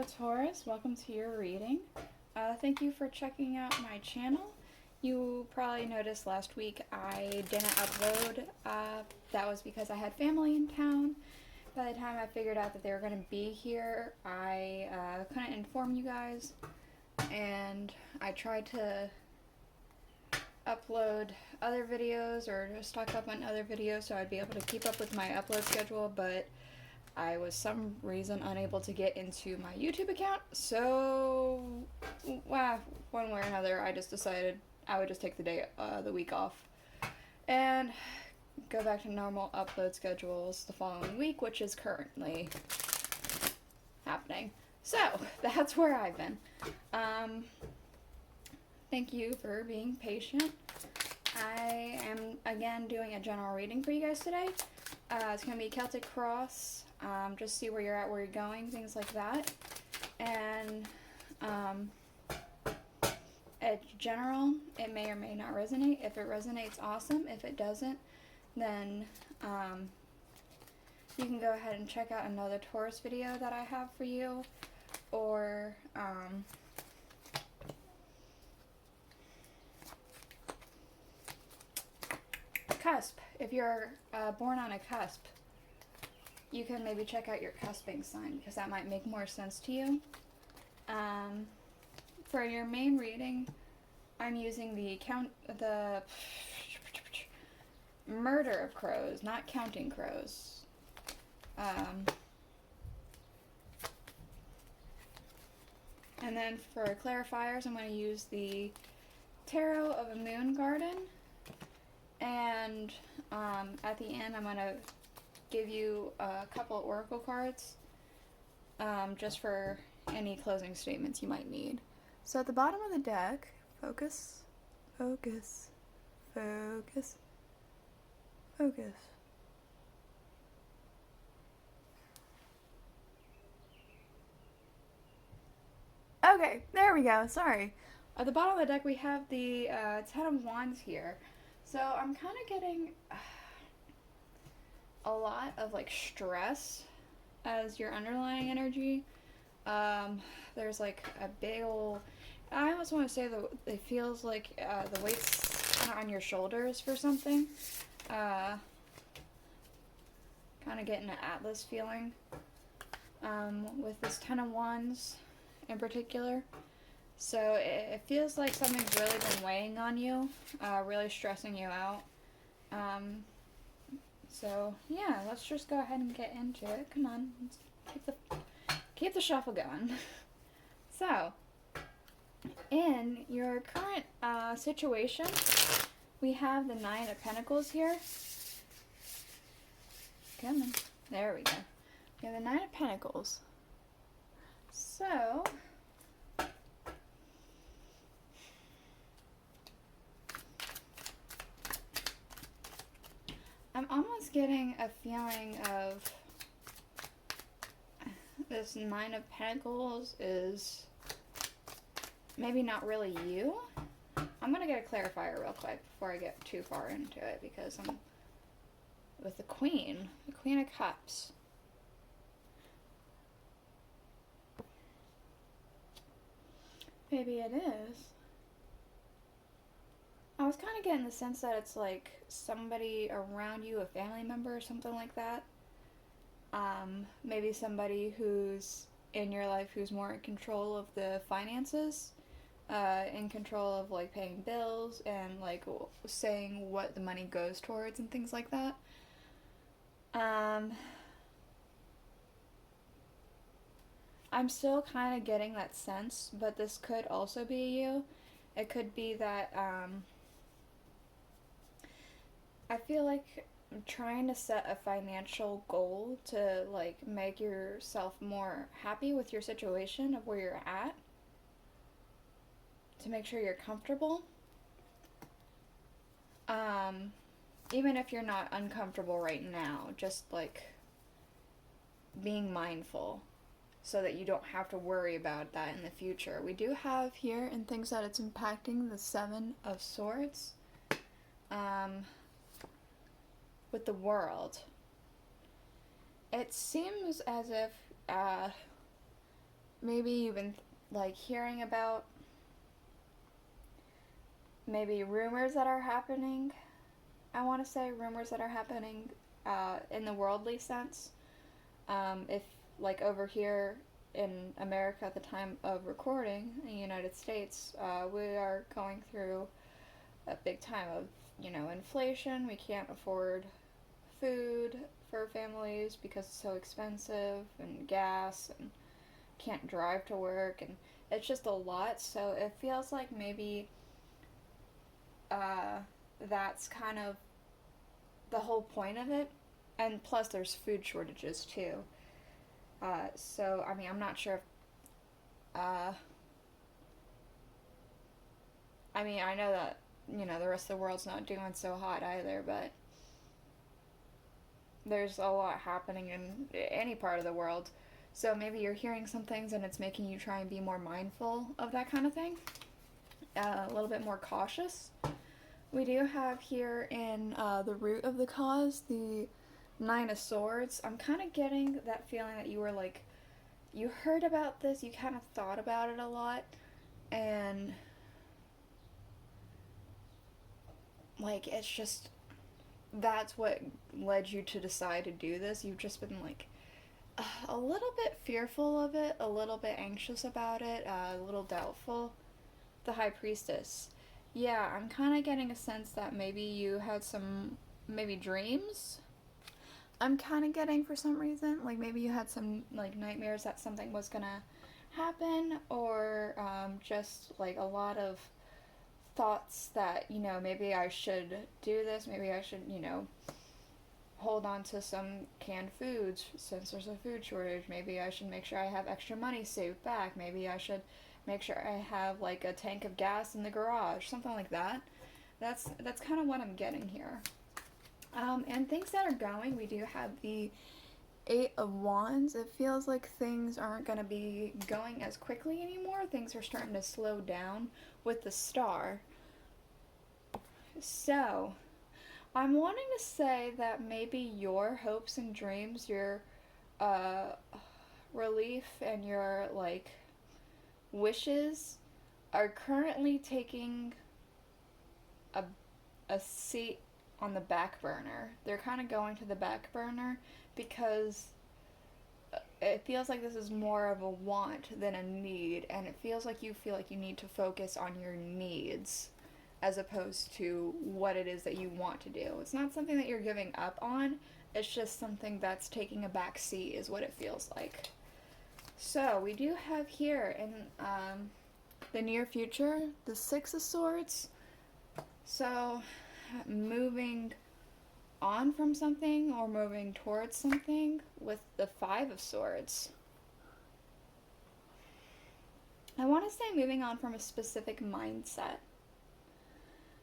Taurus, welcome to your reading. Thank you for checking out my channel. You probably noticed last week I didn't upload. That was because I had family in town. By the time I figured out that they were going to be here, I couldn't inform you guys, and I tried to upload other videos or stock up on other videos so I'd be able to keep up with my upload schedule, but I was some reason unable to get into my YouTube account, so one way or another I just decided I would just take the week off and go back to normal upload schedules the following week, which is currently happening. So that's where I've been. Thank you for being patient. I am again doing a general reading for you guys today. It's going to be Celtic Cross, just see where you're at, where you're going, things like that. And it's general, it may or may not resonate. If it resonates, awesome. If it doesn't, then you can go ahead and check out another Taurus video that I have for you, or cusp. If you're born on a cusp, you can maybe check out your cusping sign, because that might make more sense to you. For your main reading, I'm using the murder of crows, not counting crows. And then for clarifiers, I'm going to use the Tarot of a Moon Garden. And at the end, I'm going to give you a couple oracle cards just for any closing statements you might need. So at the bottom of the deck, focus, focus, focus, focus. Okay, there we go, sorry. At the bottom of the deck, we have the Ten of Wands here. So I'm kind of getting a lot of like stress as your underlying energy. There's like a big old, I almost want to say that it feels like the weight's kind of on your shoulders for something. Kind of getting an Atlas feeling with this Ten of Wands in particular. So it feels like something's really been weighing on you, really stressing you out. So yeah, let's just go ahead and get into it. Come on, let's keep the shuffle going. So, in your current situation, we have the Nine of Pentacles here. Come on, there we go. We have the Nine of Pentacles. So, I'm almost getting a feeling of this Nine of Pentacles is maybe not really you. I'm going to get a clarifier real quick before I get too far into it, because I'm with the Queen of Cups. Maybe it is. I was kind of getting the sense that it's like somebody around you, a family member or something like that. Maybe somebody who's in your life who's more in control of the finances, in control of like paying bills and like saying what the money goes towards and things like that. I'm still kind of getting that sense, but this could also be you. It could be that I feel like I'm trying to set a financial goal to like make yourself more happy with your situation of where you're at, to make sure you're comfortable. Even if you're not uncomfortable right now, just like being mindful so that you don't have to worry about that in the future. We do have here in things that it's impacting the Seven of Swords. With the World, it seems as if maybe you've been like hearing about maybe rumors that are happening. I want to say rumors that are happening in the worldly sense. If like over here in America at the time of recording in the United States, we are going through a big time of, inflation. We can't afford food for families because it's so expensive, and gas, and can't drive to work, and it's just a lot. So it feels like maybe that's kind of the whole point of it. And plus, there's food shortages too. So, I mean, I'm not sure if. I mean, I know that, the rest of the world's not doing so hot either, but there's a lot happening in any part of the world. So maybe you're hearing some things and it's making you try and be more mindful of that kind of thing. A little bit more cautious. We do have here in the root of the cause the Nine of Swords. I'm kind of getting that feeling that you were like, you heard about this, you kind of thought about it a lot, and like it's just, that's what led you to decide to do this. You've just been like a little bit fearful of it, a little bit anxious about it, a little doubtful. The High Priestess. Yeah, I'm kind of getting a sense that maybe you had some, maybe dreams. I'm kind of getting for some reason, like maybe you had some like nightmares that something was gonna happen, or just like a lot of thoughts that, maybe I should do this, maybe I should, hold on to some canned foods since there's a food shortage. Maybe I should make sure I have extra money saved back. Maybe I should make sure I have like a tank of gas in the garage, something like that. That's kind of what I'm getting here. And things that are going, we do have the Eight of Wands. It feels like things aren't going to be going as quickly anymore. Things are starting to slow down with the Star. So, I'm wanting to say that maybe your hopes and dreams, your relief, and your like wishes are currently taking a seat on the back burner. They're kind of going to the back burner because it feels like this is more of a want than a need, and it feels like you feel like you need to focus on your needs as opposed to what it is that you want to do. It's not something that you're giving up on, it's just something that's taking a back seat is what it feels like. So we do have here in the near future the Six of Swords. So moving on from something or moving towards something with the Five of Swords. I want to say moving on from a specific mindset,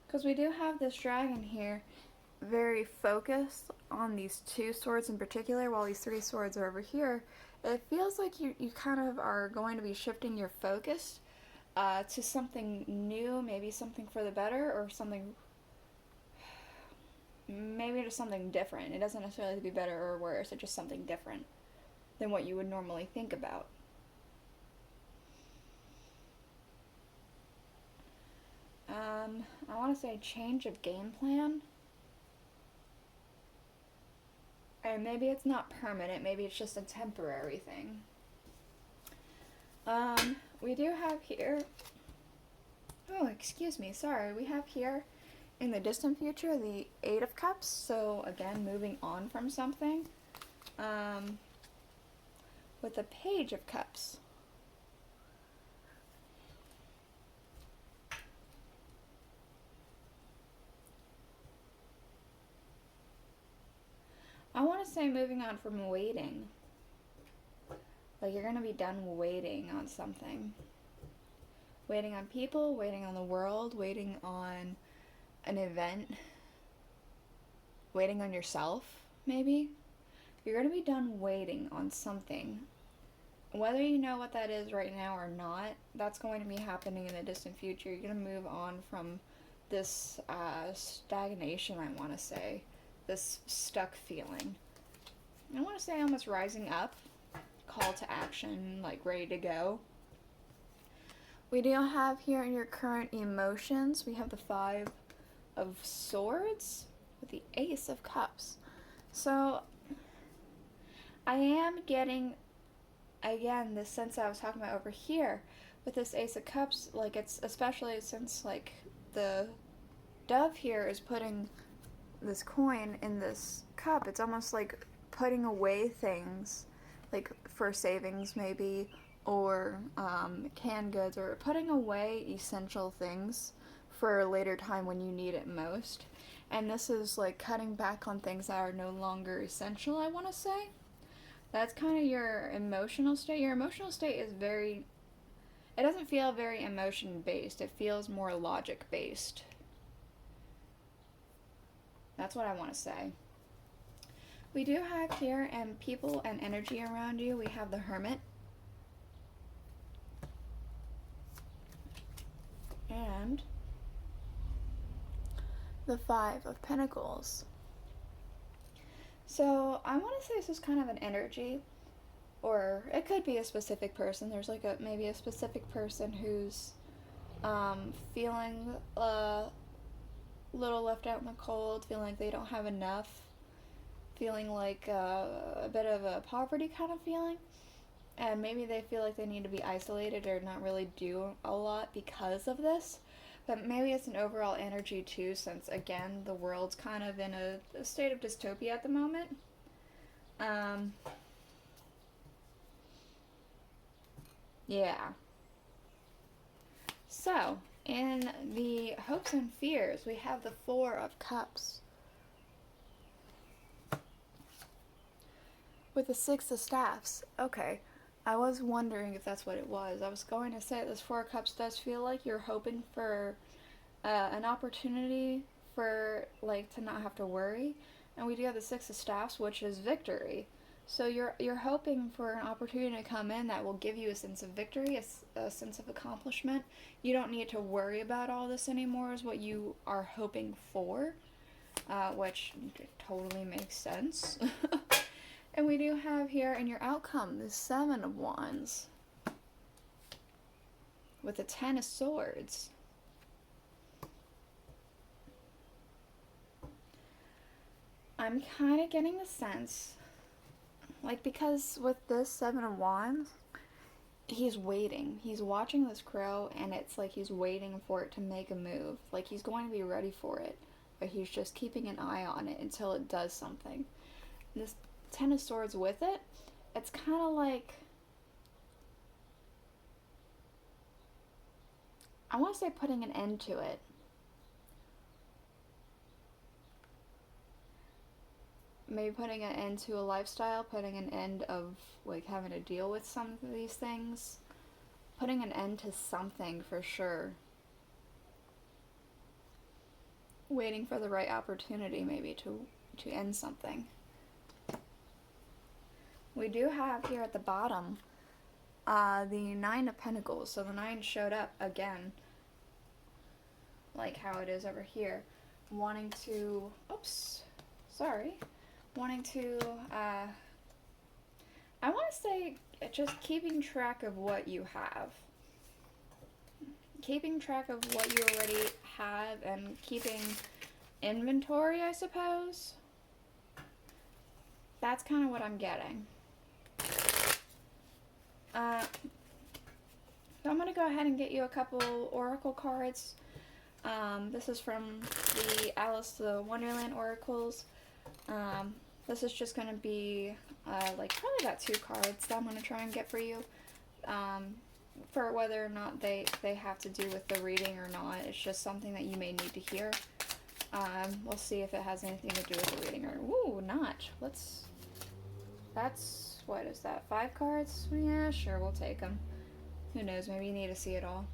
because we do have this dragon here very focused on these two swords in particular, while these three swords are over here. It feels like you kind of are going to be shifting your focus to something new, maybe something for the better, or something, maybe just something different. It doesn't necessarily have to be better or worse, it's just something different than what you would normally think about. I want to say change of game plan. And maybe it's not permanent, maybe it's just a temporary thing. We do have here, oh, excuse me, sorry, we have here in the distant future the Eight of Cups, so again, moving on from something, with the Page of Cups. I want to say moving on from waiting. Like you're going to be done waiting on something. Waiting on people, waiting on the world, waiting on an event, waiting on yourself, maybe. You're going to be done waiting on something. Whether you know what that is right now or not, that's going to be happening in the distant future. You're going to move on from this stagnation, I want to say. This stuck feeling. I want to say almost rising up, call to action, like ready to go. We do have here in your current emotions, we have the 5 of Swords with the Ace of Cups. So I am getting, again, this sense I was talking about over here with this Ace of Cups, like it's especially since like the dove here is putting this coin in this cup, it's almost like putting away things, like for savings maybe, or canned goods, or putting away essential things for a later time when you need it most. And this is like cutting back on things that are no longer essential, I want to say. That's kind of your emotional state. Your emotional state is very, it doesn't feel very emotion based, it feels more logic based. That's what I want to say. We do have here, and people and energy around you, we have the Hermit. And the 5 of Pentacles. So I want to say this is kind of an energy, or it could be a specific person. There's like maybe a specific person who's feeling a little left out in the cold, feeling like they don't have enough, feeling like a bit of a poverty kind of feeling, and maybe they feel like they need to be isolated or not really do a lot because of this. But maybe it's an overall energy too, since again the world's kind of in a state of dystopia at the moment. Yeah. So in the hopes and fears, we have the 4 of Cups with the 6 of Staffs. Okay, I was wondering if that's what it was. I was going to say this 4 of Cups does feel like you're hoping for an opportunity for, like, to not have to worry. And we do have the 6 of Staffs, which is victory. So you're hoping for an opportunity to come in that will give you a sense of victory, a sense of accomplishment. You don't need to worry about all this anymore is what you are hoping for, which totally makes sense. And we do have here in your outcome the 7 of Wands with the 10 of Swords. I'm kind of getting the sense, like, because with this 7 of Wands, he's waiting. He's watching this crow, and it's like he's waiting for it to make a move. Like, he's going to be ready for it, but he's just keeping an eye on it until it does something. This 10 of Swords with it, it's kind of like, I want to say putting an end to it. Maybe putting an end to a lifestyle, putting an end of, like, having to deal with some of these things. Putting an end to something for sure. Waiting for the right opportunity maybe to end something. We do have here at the bottom the 9 of Pentacles. So the 9 showed up again, like how it is over here. Wanting to, wanting to, I want to say just keeping track of what you have. Keeping track of what you already have and keeping inventory, I suppose. That's kind of what I'm getting. So I'm going to go ahead and get you a couple oracle cards. This is from the Alice the Wonderland oracles. This is just going to be like probably about 2 cards that I'm going to try and get for you. For whether or not they have to do with the reading or not. It's just something that you may need to hear. We'll see if it has anything to do with the reading or... Ooh, not. That's... What is that? 5 cards? Yeah, sure, we'll take them. Who knows? Maybe you need to see it all.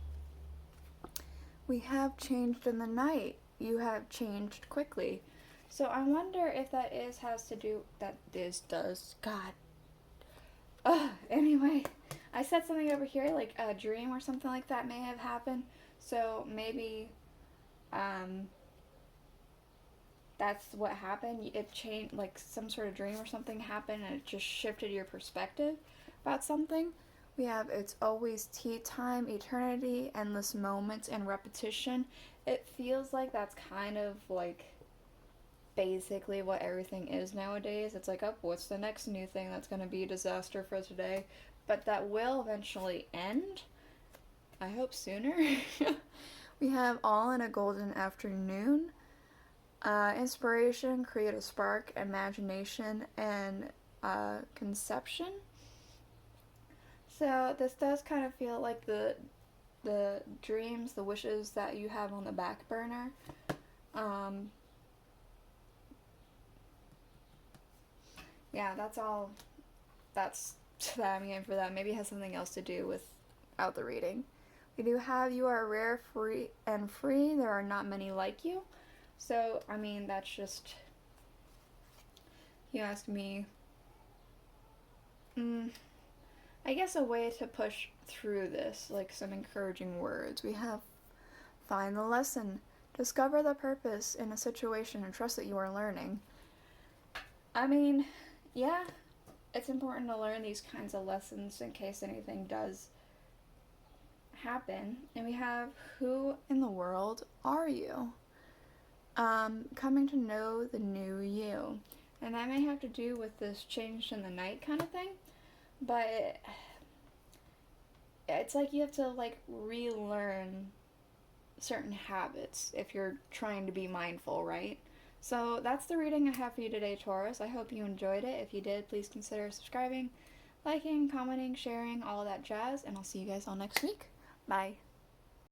We have changed in the night. You have changed quickly. So I wonder if that has to do... God. Anyway, I said something over here, like a dream or something like that may have happened. So maybe... that's what happened. It changed, like some sort of dream or something happened and it just shifted your perspective. about something. We have it's always tea time, eternity, endless moments, and repetition. It feels like that's kind of like basically what everything is nowadays. It's like, oh, what's the next new thing that's going to be a disaster for today? But that will eventually end. I hope sooner. We have all in a golden afternoon. Inspiration, create a spark, imagination, and conception. So this does kind of feel like the dreams, the wishes that you have on the back burner. Yeah, that's all. That's that I'm getting for that. Maybe it has something else to do without the reading. We do have you are rare, free, and free. There are not many like you. So, I mean, that's just, you ask me, I guess a way to push through this, like some encouraging words. We have find the lesson, discover the purpose in a situation, and trust that you are learning. I mean, yeah, it's important to learn these kinds of lessons in case anything does happen. And we have who in the world are you? Coming to know the new you. And that may have to do with this change in the night kind of thing. But it's like you have to like relearn certain habits if you're trying to be mindful, right? So that's the reading I have for you today, Taurus. I hope you enjoyed it. If you did, please consider subscribing, liking, commenting, sharing, all of that jazz, and I'll see you guys all next week. Bye.